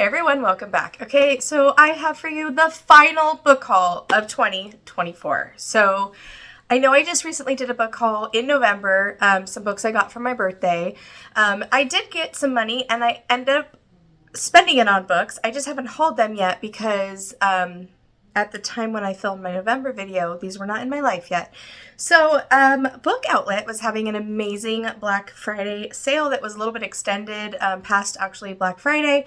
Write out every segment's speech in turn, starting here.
everyone, welcome back. Okay, so I have for you the final book haul of 2024. So I know I just recently did a book haul in November, some books I got for my birthday. I did get some money and I ended up spending it on books. I just haven't hauled them yet because at the time when I filmed my November video, these were not in my life yet. So Book Outlet was having an amazing Black Friday sale that was a little bit extended past actually Black Friday.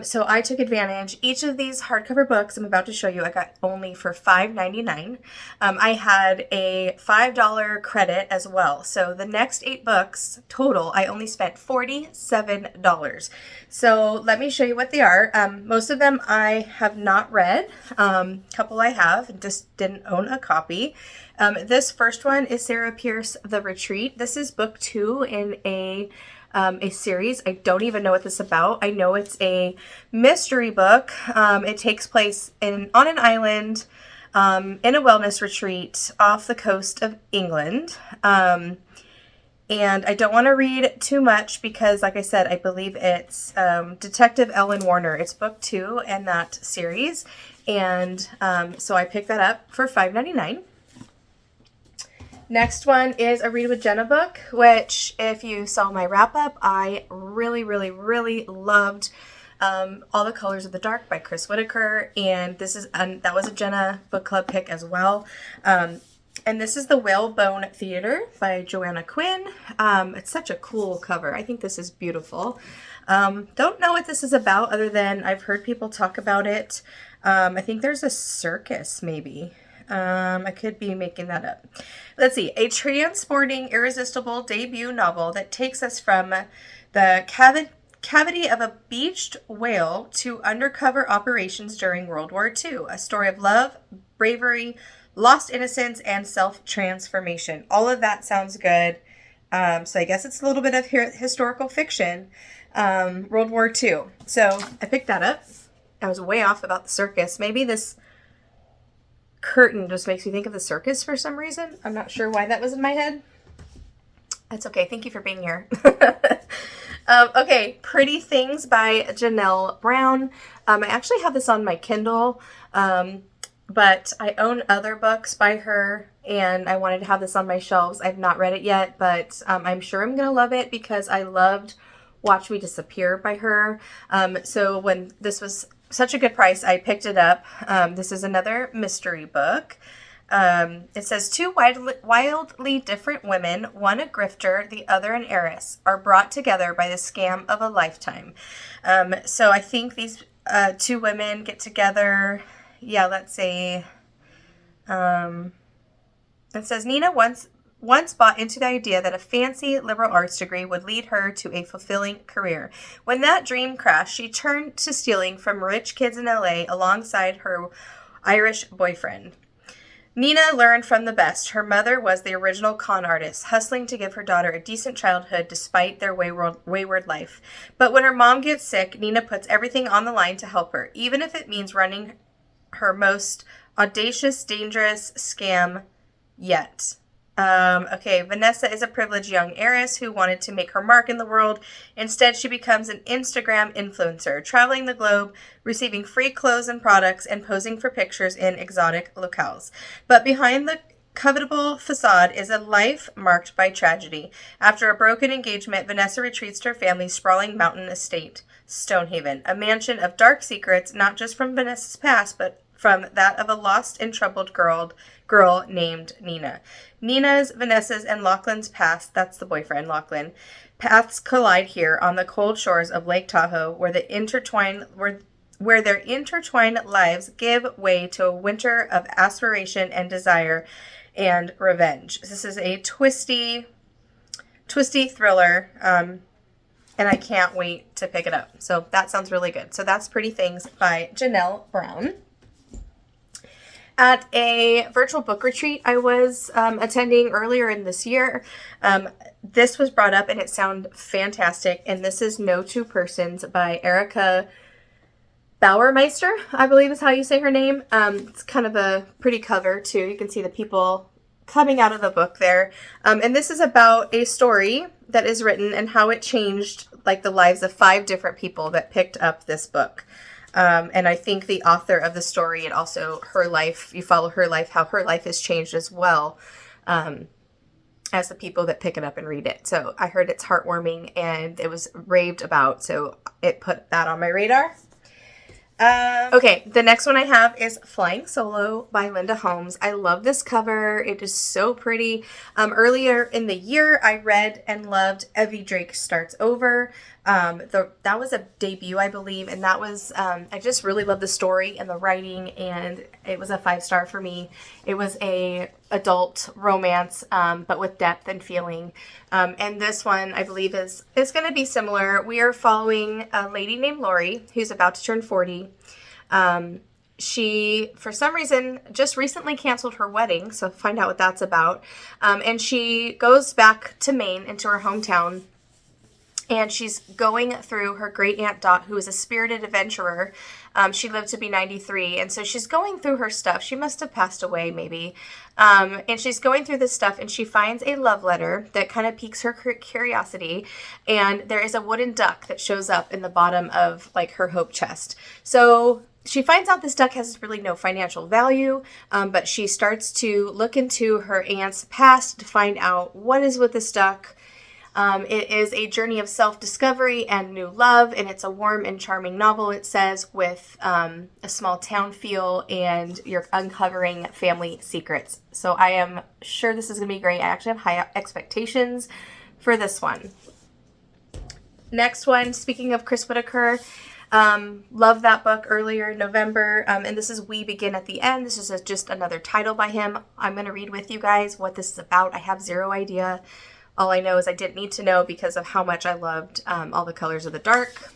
So I took advantage. Each of these hardcover books I'm about to show you I got only for $5.99. I had a $5 credit as well. So the next 8 books total, I only spent $47. So let me show you what they are. Most of them I have not read. A couple I have and just didn't own a copy. This first one is Sarah Pearse, The Retreat. This is book 2 in a series. I don't even know what this is about. I know it's a mystery book. It takes place on an island in a wellness retreat off the coast of England. And I don't want to read too much because, like I said, I believe it's Detective Ellen Warner. It's book 2 in that series. And so I picked that up for $5.99. Next one is a Read with Jenna book, which if you saw my wrap up, I really, really, really loved All the Colors of the Dark by Chris Whitaker. And this is that was a Jenna book club pick as well. And this is the Whalebone Theater by Joanna Quinn. It's such a cool cover. I think this is beautiful. Don't know what this is about other than I've heard people talk about it. I think there's a circus maybe. I could be making that up. Let's see. A transporting, irresistible debut novel that takes us from the cavity of a beached whale to undercover operations during World War II. A story of love, bravery, lost innocence, and self-transformation. All of that sounds good. So I guess it's a little bit of historical fiction. World War II. So I picked that up. I was way off about the circus. Maybe this curtain just makes me think of the circus for some reason. I'm not sure why that was in my head. That's okay. Thank you for being here. Okay, Pretty Things by Janelle Brown. I actually have this on my Kindle, but I own other books by her, and I wanted to have this on my shelves. I've not read it yet, but I'm sure I'm going to love it because I loved Watch Me Disappear by her. So when this was such a good price, I picked it up. This is another mystery book. It says 2 wildly different women, one a grifter, the other an heiress, are brought together by the scam of a lifetime. So I think these 2 women get together. Yeah, let's say it says Nina once bought into the idea that a fancy liberal arts degree would lead her to a fulfilling career. When that dream crashed, she turned to stealing from rich kids in LA alongside her Irish boyfriend. Nina learned from the best. Her mother was the original con artist, hustling to give her daughter a decent childhood despite their wayward life. But when her mom gets sick, Nina puts everything on the line to help her, even if it means running her most audacious, dangerous scam yet. Okay, Vanessa is a privileged young heiress who wanted to make her mark in the world. Instead, she becomes an Instagram influencer, traveling the globe, receiving free clothes and products, and posing for pictures in exotic locales. But behind the covetable facade is a life marked by tragedy. After a broken engagement, Vanessa retreats to her family's sprawling mountain estate, Stonehaven, a mansion of dark secrets, not just from Vanessa's past, but from that of a lost and troubled girl named Nina. Nina's, Vanessa's, and Lachlan's past, that's the boyfriend, Lachlan, paths collide here on the cold shores of Lake Tahoe, where their intertwined lives give way to a winter of aspiration and desire and revenge. This is a twisty thriller, and I can't wait to pick it up. So that sounds really good. So that's Pretty Things by Janelle Brown. At a virtual book retreat I was attending earlier in this year, this was brought up and it sounded fantastic. And this is No Two Persons by Erica Bauermeister, I believe is how you say her name. It's kind of a pretty cover too. You can see the people coming out of the book there. And this is about a story that is written and how it changed like the lives of 5 different people that picked up this book. And I think the author of the story and also her life, you follow her life, how her life has changed as well, as the people that pick it up and read it. So I heard it's heartwarming and it was raved about. So it put that on my radar. Okay, the next one I have is Flying Solo by Lynda Holmes. I love this cover. It is so pretty. Earlier in the year, I read and loved Evie Drake Starts Over. That was a debut, I believe, and that was, I just really loved the story and the writing, and it was a 5-star for me. It was a adult romance, but with depth and feeling. And this one, I believe, is going to be similar. We are following a lady named Lori who's about to turn 40. She, for some reason, just recently canceled her wedding, so find out what that's about. And she goes back to Maine, into her hometown, and she's going through her great-aunt Dot, who is a spirited adventurer. She lived to be 93, and so she's going through her stuff. She must have passed away, maybe. And she's going through this stuff, and she finds a love letter that kind of piques her curiosity, and there is a wooden duck that shows up in the bottom of, like, her hope chest. So she finds out this duck has really no financial value, but she starts to look into her aunt's past to find out what is with this duck. It is a journey of self-discovery and new love, and it's a warm and charming novel, it says, with a small town feel, and you're uncovering family secrets. So I am sure this is going to be great. I actually have high expectations for this one. Next one, speaking of Chris Whitaker, loved that book earlier in November, and this is We Begin at the End. This is just another title by him. I'm going to read with you guys what this is about. I have zero idea. All I know is I didn't need to know because of how much I loved All the Colors of the Dark.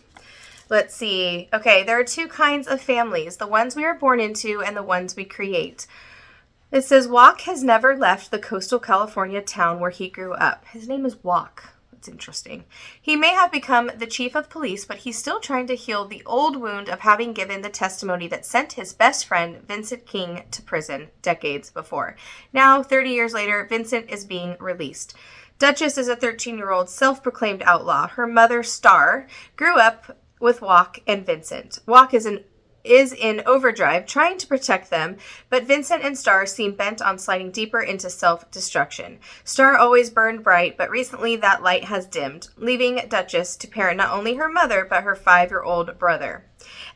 Let's see. Okay, there are 2 kinds of families, the ones we are born into and the ones we create. It says, Walk has never left the coastal California town where he grew up. His name is Walk. That's interesting. He may have become the chief of police, but he's still trying to heal the old wound of having given the testimony that sent his best friend, Vincent King, to prison decades before. Now, 30 years later, Vincent is being released. Duchess is a 13-year-old self-proclaimed outlaw. Her mother, Star, grew up with Walk and Vincent. Walk is in overdrive, trying to protect them, but Vincent and Star seem bent on sliding deeper into self-destruction. Star always burned bright, but recently that light has dimmed, leaving Duchess to parent not only her mother, but her 5-year-old brother.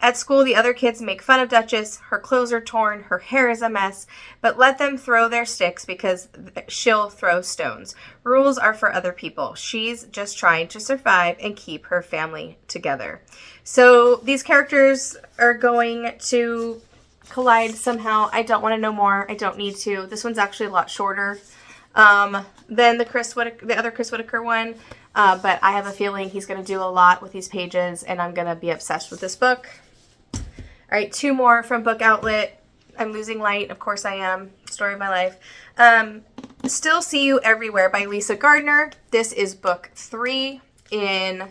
At school, the other kids make fun of Duchess. Her clothes are torn, her hair is a mess, but let them throw their sticks because she'll throw stones. Rules are for other people. She's just trying to survive and keep her family together. So these characters are going to collide somehow. I don't want to know more. I don't need to. This one's actually a lot shorter than the other Chris Whitaker one. But I have a feeling he's going to do a lot with these pages, and I'm going to be obsessed with this book. All right, 2 more from Book Outlet. I'm Losing Light. Of course I am. Story of my life. Still See You Everywhere by Lisa Gardner. This is book 3 in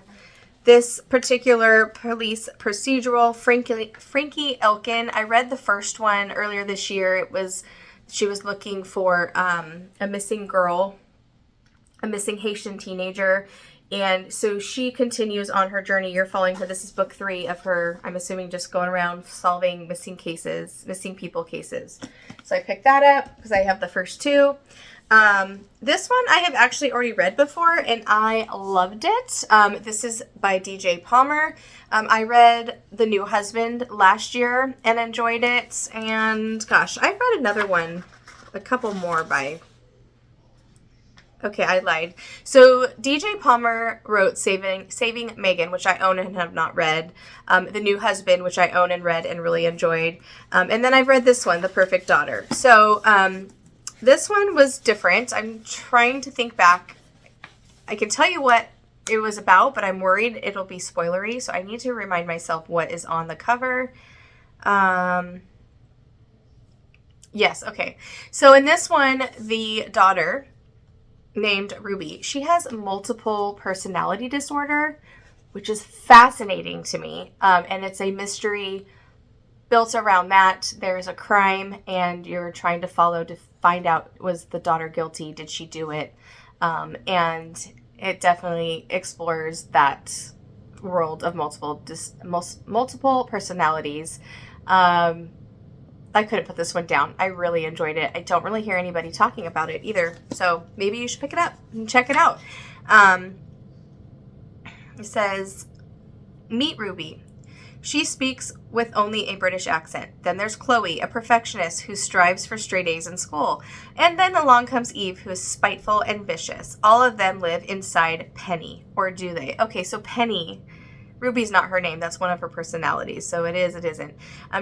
this particular police procedural, Frankie Elkin. I read the first one earlier this year. She was looking for a missing girl, a missing Haitian teenager. And so she continues on her journey. You're following her. This is book 3 of her, I'm assuming, just going around solving missing people cases. So I picked that up because I have the first 2. This one I have actually already read before, and I loved it. This is by DJ Palmer. I read The New Husband last year and enjoyed it. And gosh, I read another one, a couple more by... Okay, I lied. So DJ Palmer wrote Saving Megan, which I own and have not read. The New Husband, which I own and read and really enjoyed. And then I've read this one, The Perfect Daughter. So this one was different. I'm trying to think back. I can tell you what it was about, but I'm worried it'll be spoilery. So I need to remind myself what is on the cover. Yes, okay. So in this one, the daughter, named Ruby, she has multiple personality disorder, which is fascinating to me. And it's a mystery built around that. There's a crime, and you're trying to follow to find out, was the daughter guilty? Did she do it? And it definitely explores that world of multiple personalities. I couldn't put this one down. I really enjoyed it. I don't really hear anybody talking about it either. So maybe you should pick it up and check it out. It says, meet Ruby. She speaks with only a British accent. Then there's Chloe, a perfectionist who strives for straight A's in school. And then along comes Eve, who is spiteful and vicious. All of them live inside Penny. Or do they? Okay, so Penny... Ruby's not her name. That's one of her personalities. So it is, it isn't.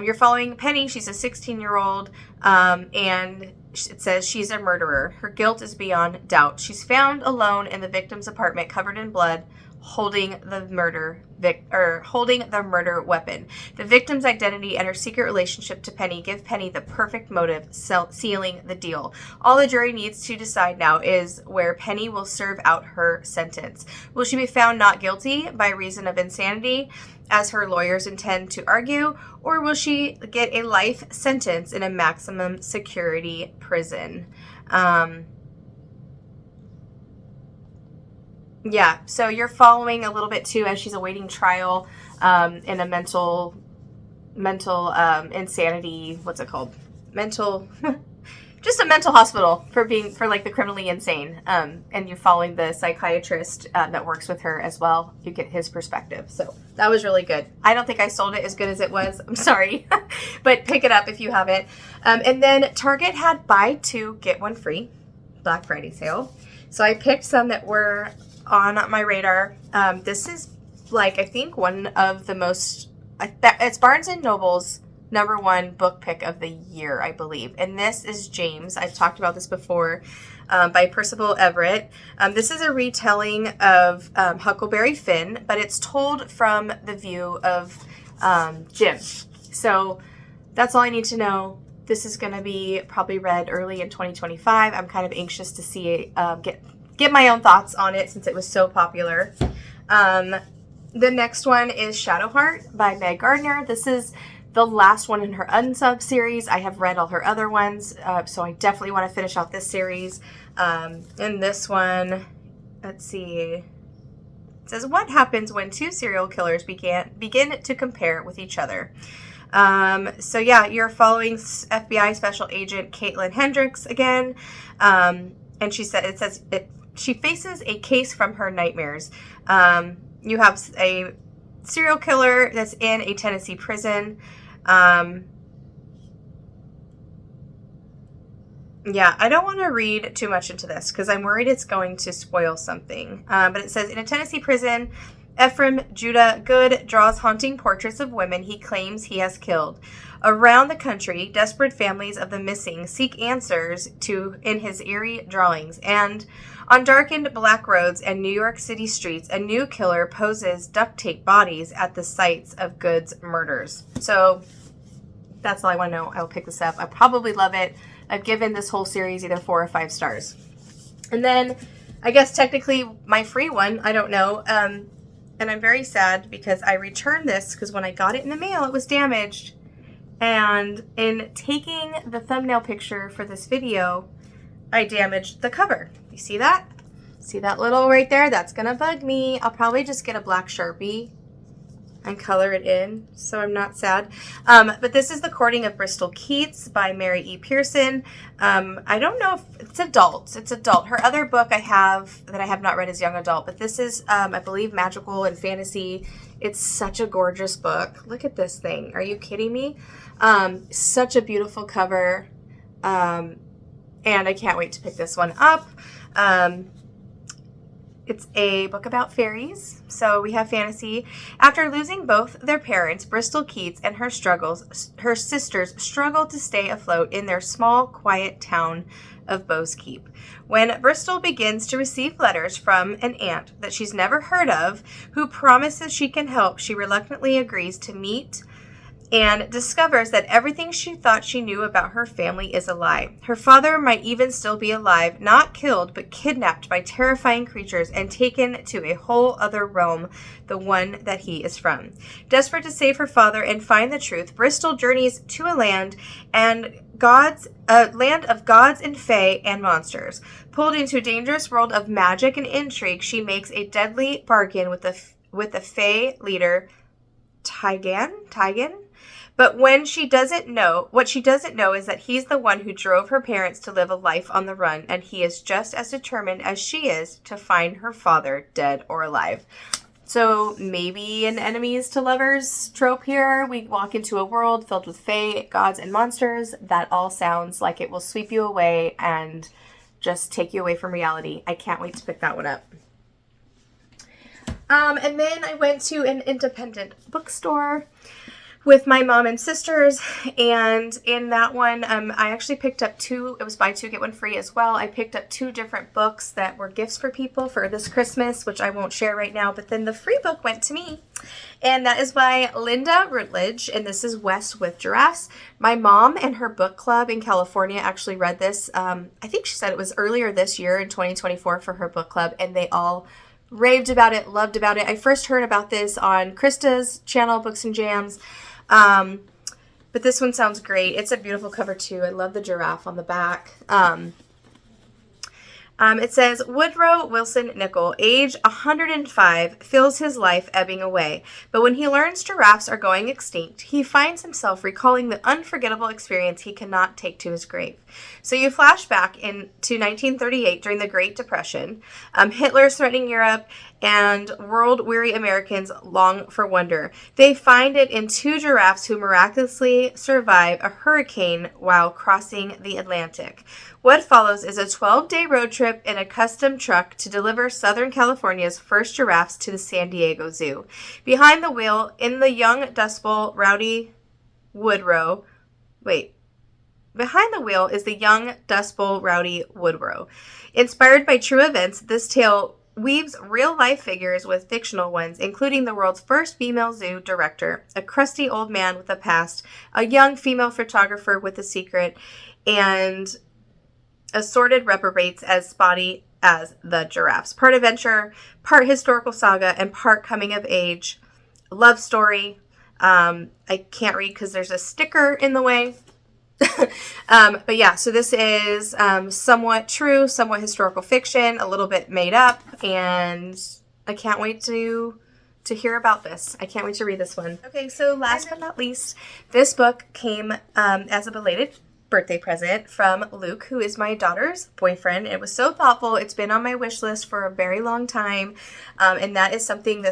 You're following Penny. She's a 16-year-old, and it says she's a murderer. Her guilt is beyond doubt. She's found alone in the victim's apartment, covered in blood, holding the murder weapon. The victim's identity and her secret relationship to Penny give Penny the perfect motive, sealing the deal. All the jury needs to decide now is where Penny will serve out her sentence. Will she be found not guilty by reason of insanity, as her lawyers intend to argue, or will she get a life sentence in a maximum security prison? Yeah, so you're following a little bit too as she's awaiting trial in a mental insanity. What's it called? Just a mental hospital for like the criminally insane. And you're following the psychiatrist that works with her as well. You get his perspective. So that was really good. I don't think I sold it as good as it was. I'm sorry, but pick it up if you haven't. And then Target had buy two, get one free Black Friday sale. So I picked some that were on my radar. This is like, I think one of the most, it's Barnes & Noble's #1 book pick of the year, I believe. And this is James. I've talked about this before, by Percival Everett. This is a retelling of Huckleberry Finn, but it's told from the view of Jim. So that's all I need to know. This is going to be probably read early in 2025. I'm kind of anxious to see it, get my own thoughts on it since it was so popular. The next one is Shadowheart by Meg Gardiner. This is the last one in her Unsub series. I have read all her other ones, so I definitely want to finish out this series. And this one, let's see, it says, what happens when two serial killers begin to compare with each other? So yeah, you're following FBI Special Agent Caitlin Hendricks again. And she faces a case from her nightmares. You have a serial killer that's in a Tennessee prison. Yeah, I don't want to read too much into this because I'm worried it's going to spoil something. But it says, in a Tennessee prison, Ephraim Judah Good draws haunting portraits of women he claims he has killed. Around the country, desperate families of the missing seek answers in his eerie drawings. And on darkened black roads and New York City streets, a new killer poses duct tape bodies at the sites of Good's murders. So that's all I want to know. I'll pick this up. I probably love it. I've given this whole series either 4 or 5 stars. And then I guess technically my free one, I don't know. And I'm very sad because I returned this because when I got it in the mail, it was damaged. And in taking the thumbnail picture for this video, I damaged the cover. You see that? See that little right there? That's going to bug me. I'll probably just get a black Sharpie and color it in so I'm not sad. But this is The Courting of Bristol Keats by Mary E. Pearson. I don't know if it's adult. It's adult. Her other book I have that I have not read is young adult, but this is, I believe, magical and fantasy. It's such a gorgeous book. Look at this thing. Are you kidding me? Such a beautiful cover. And I can't wait to pick this one up. It's a book about fairies, so we have fantasy. After losing both their parents, Bristol Keats and her sisters struggle to stay afloat in their small, quiet town of Bowes Keep. When Bristol begins to receive letters from an aunt that she's never heard of, who promises she can help, she reluctantly agrees to meet and discovers that everything she thought she knew about her family is a lie. Her father might even still be alive, not killed, but kidnapped by terrifying creatures and taken to a whole other realm, the one that he is from. Desperate to save her father and find the truth, Bristol journeys to a land of gods and fae and monsters. Pulled into a dangerous world of magic and intrigue, she makes a deadly bargain with the fae leader, Tigan. But what she doesn't know is that he's the one who drove her parents to live a life on the run, and he is just as determined as she is to find her father, dead or alive. So maybe an enemies to lovers trope here. We walk into a world filled with fae, gods, and monsters. That all sounds like it will sweep you away and just take you away from reality. I can't wait to pick that one up. And then I went to an independent bookstore with my mom and sisters, and in that one, I actually picked up it was buy two, get one free as well. I picked up 2 different books that were gifts for people for this Christmas, which I won't share right now, but then the free book went to me, and that is by Lynda Rutledge, and this is West with Giraffes. My mom and her book club in California actually read this. I think she said it was earlier this year in 2024 for her book club, and they all raved about it, loved about it. I first heard about this on Krista's channel, Books and Jams. But this one sounds great. It's a beautiful cover too. I love the giraffe on the back. It says, Woodrow Wilson Nichol, age 105, feels his life ebbing away. But when he learns giraffes are going extinct, he finds himself recalling the unforgettable experience he cannot take to his grave. So you flash back to 1938 during the Great Depression. Hitler's threatening Europe, and world-weary Americans long for wonder. They find it in 2 giraffes who miraculously survive a hurricane while crossing the Atlantic. What follows is a 12-day road trip in a custom truck to deliver Southern California's first giraffes to the San Diego Zoo. Behind the wheel, in the young Dust Bowl, Rowdy Woodrow. Behind the wheel is the young Dust Bowl Rowdy Woodrow. Inspired by true events, this tale weaves real-life figures with fictional ones, including the world's first female zoo director, a crusty old man with a past, a young female photographer with a secret, and assorted reprobates as spotty as the giraffes. Part adventure, part historical saga, and part coming-of-age love story. I can't read because there's a sticker in the way. But yeah, so this is somewhat true, somewhat historical fiction, a little bit made up, and I can't wait to hear about this. I can't wait to read this one. Okay, so last but not least, this book came as a belated birthday present from Luke, who is my daughter's boyfriend. It was so thoughtful. It's been on my wish list for a very long time, and that is Something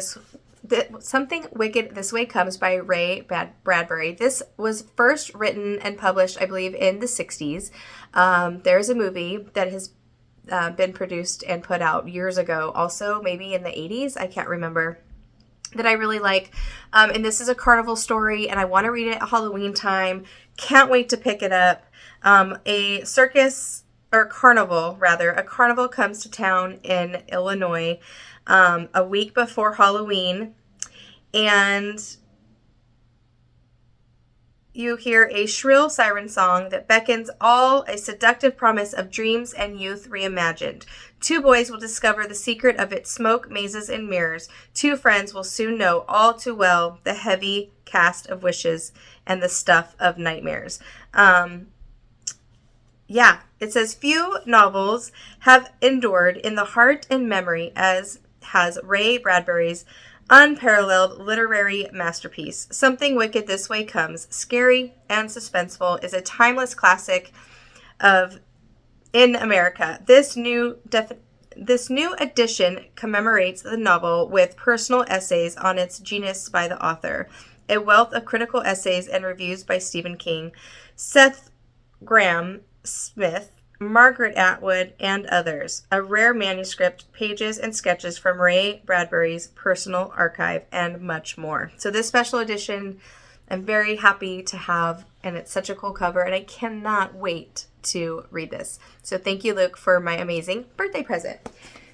Wicked This Way Comes by Ray Bradbury. This was first written and published, I believe, in the 60s. There's a movie that has been produced and put out years ago, also maybe in the 80s, I can't remember, that I really like. And this is a carnival story, and I want to read it at Halloween time. Can't wait to pick it up. A carnival comes to town in Illinois a week before Halloween, and you hear a shrill siren song that beckons all a seductive promise of dreams and youth reimagined. 2 boys will discover the secret of its smoke, mazes, and mirrors. 2 friends will soon know all too well the heavy cast of wishes and the stuff of nightmares. It says few novels have endured in the heart and memory as has Ray Bradbury's unparalleled literary masterpiece. Something Wicked This Way Comes, scary and suspenseful, is a timeless classic in America. This new edition commemorates the novel with personal essays on its genius by the author, a wealth of critical essays and reviews by Stephen King, Seth Graham Smith, Margaret Atwood, and others. A rare manuscript, pages and sketches from Ray Bradbury's personal archive, and much more. So this special edition, I'm very happy to have, and it's such a cool cover, and I cannot wait to read this. So thank you, Luke, for my amazing birthday present.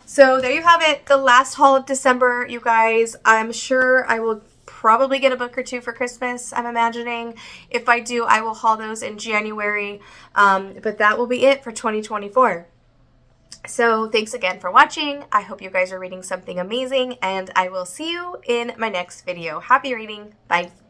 So there you have it, the last haul of December, you guys. I'm sure I will probably get a book or two for Christmas, I'm imagining. If I do, I will haul those in January. But that will be it for 2024. So thanks again for watching. I hope you guys are reading something amazing, and I will see you in my next video. Happy reading. Bye.